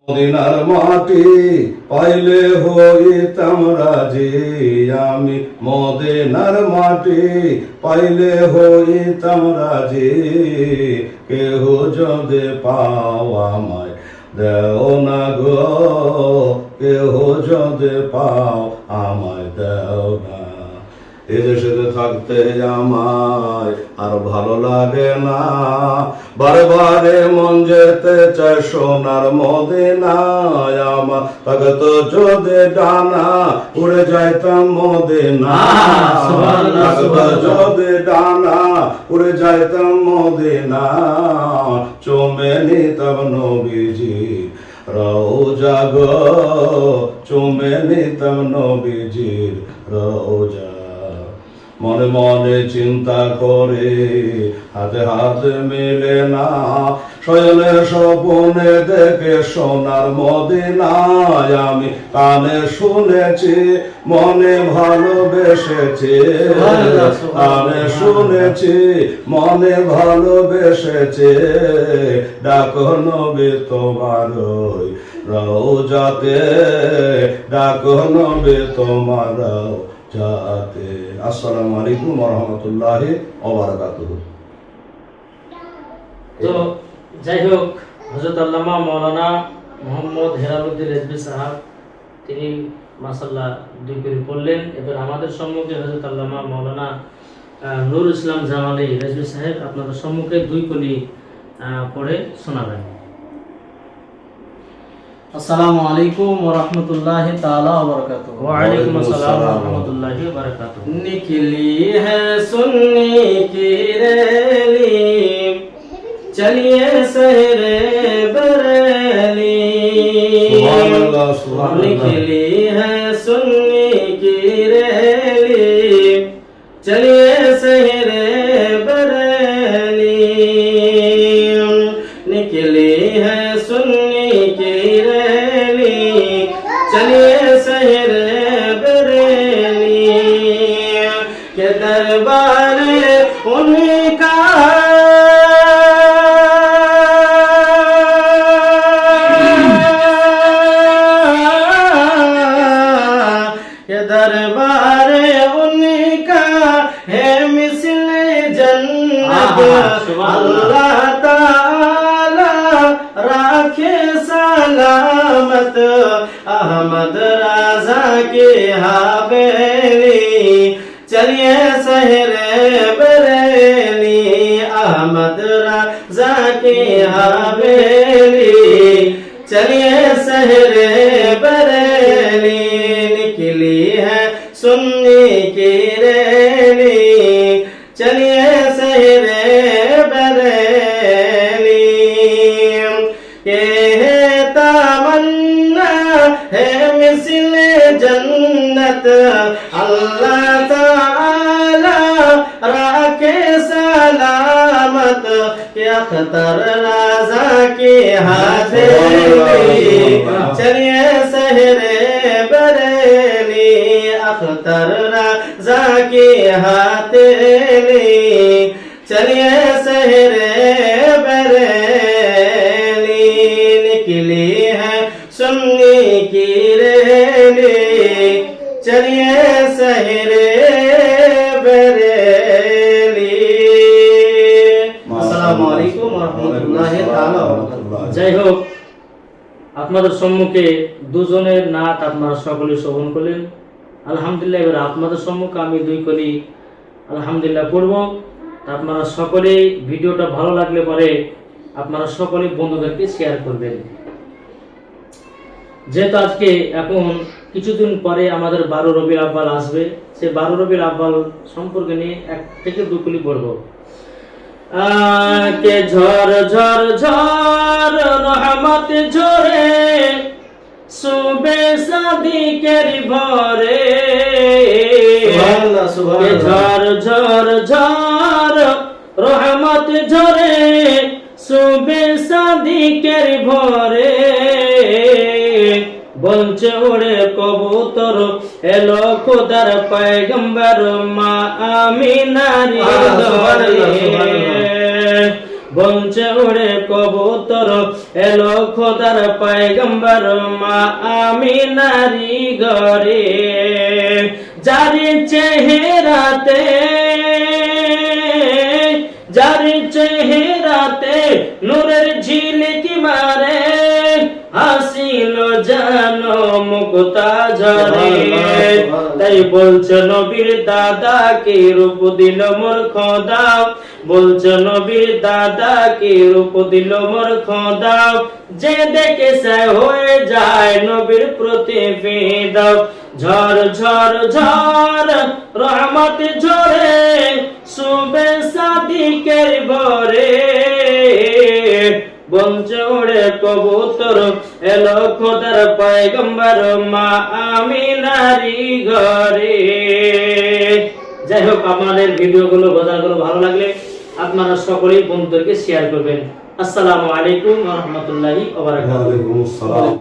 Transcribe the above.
মদিনার মাটি পাইলে হইতাম রাজি, আমি মদিনার মাটি পাইলে হইতাম রাজি। কেহ যদি পাও আমায় দেও না গো, কেহ যদি পাও আমায় দেও না। এদেশে থাকতে আমায় আর ভালো লাগে না, বারে বারে মন যেতে চায় সোনার মদিনায়। আমার থাকতো যদি ডানা উড়ে যাইতাম মদিনা, থাকতো যদি ডানা উড়ে যাইতাম মদিনা। চুমে নিতাম নবীজি রওজা গো, চুমে নিতাম নবীজির রওজা। মনে মনে চিন্তা করে হাতে হাতে মেলে না, শয়নে স্বপনে দেখে সোনার মদিনায়। আমি কানে শুনেছি মনে ভালোবেসেছে, কানে শুনেছি মনে ভালোবেসেছে। ডাকো নবী তোমার রওজাতে, ডাকো নবী তোমার রওজাতে। আসসালামু আলাইকুম ওয়া রাহমাতুল্লাহি ওয়া বারাকাতুহু। তো যাই হোক, হযরত আল্লামা মাওলানা মোহাম্মদ হেলালুদ্দিন রেজভী সাহেব তিনি মাশাআল্লাহ দুই করে পড়লেন। এবার আমাদের সম্মুখে হযরত আল্লামা মাওলানা নুরুল ইসলাম জামালি রেজভী সাহেব আপনাদের সম্মুখে দুই কলি পড়ে শোনাবেন। अस्सलामु अलैकुम व रहमतुल्लाहि ताला व बरकातुहू। वा अलैकुम अस्सलाम व रहमतुल्लाहि व बरकातुहू। निकली है सुन्नी की रैली, चलिए शहरे बरेली। सुभान अल्लाह, सुभान अल्लाह। निकली है सुन्नी की रैली, चलिए शहरे बरेली। निकली है सुन्नी की रैली, चलिए शहरे बरेली। के दरबार उनका के दरबार उनका है मिस्ल जन्नत। अल्लाह ताला राखे सलामत, अहमद राजा की हवेली। चलिए शहरे बरेली, अहमद राजा की हवेली। चलिए शहरे बरेली। निकली है सुन्नी की रैली, चलिए शहरे बरेली। ये है तमन्ना है मिस्ल जन्नत, अल्लाह ताला राखे सलामत। के अख्तर राजा की हवेली, चलिए शहरे बरेली। अख्तर राजा की हवेली, चलिए शहरे बरेली। निकली है सुन्नी की रैली, चलिए शहरे बरेली। अस्सलामु अलैकुम व रहमतुल्लाहि ताला व बरकातुहू। যাই হোক, আপনাদের সম্মুখে দুজনের নাত আপনারা সকলে শ্রবণ করলেন। আলহামদুলিল্লাহ, এবার আপনাদের সম্মুখে আমি দুই কলি আলহামদুলিল্লাহ পড়ব। তা আপনারা সকলেই ভিডিওটা ভালো লাগলে পরে আপনারা সকলেই বন্ধুদেরকে শেয়ার করবেন। যেহেতু আজকে এখন কিছুদিন পরে আমাদের 12 রবিউল আউয়াল আসবে, সেই 12 রবিউল আউয়াল সম্পর্কে নিয়ে এক থেকে দুই কলি পড়ব। के झर झर झर रहमत झरे, सुबह शादी के भरे। के झर झर झर रहमत झरे, सुबह शादी के भरे। বলছে ওরে কবুতর এলো খোদার পয়গম্বর মা আমিনার ঘরে। বঞ্চে উড়ে কবুতর এলো খোদার পয়গম্বর মা আমিনারি ঘরে যারি চেহারাতে নূরের ঝিলিকি মারে হাসিল জানো মুক্তা ঝরে তাই বলছে নবীর দাদা কে রূপ দিল মোর খোদা বলছে নবীর দাদা কে রূপ দিল মোর খোদা যে দেখে সে হয়ে যায় নবীর প্রতি ফিদা ঝর ঝর ঝর রহমত ঝরে সুবে সাদিকের ভরে বঞ্চে উড়ে কবুতর এলো খোদার পয়গম্বর মা আমিনারি ঘরে। যাই হোক, আমাদের ভিডিওগুলো গজালগুলো ভালো লাগলে আপনারা সকলেই বন্ধুদেরকে শেয়ার করবেন। আসসালামু আলাইকুম ওয়া রাহমাতুল্লাহি ওয়া বারাকাতুহু। ওয়া আলাইকুম আসসালাম।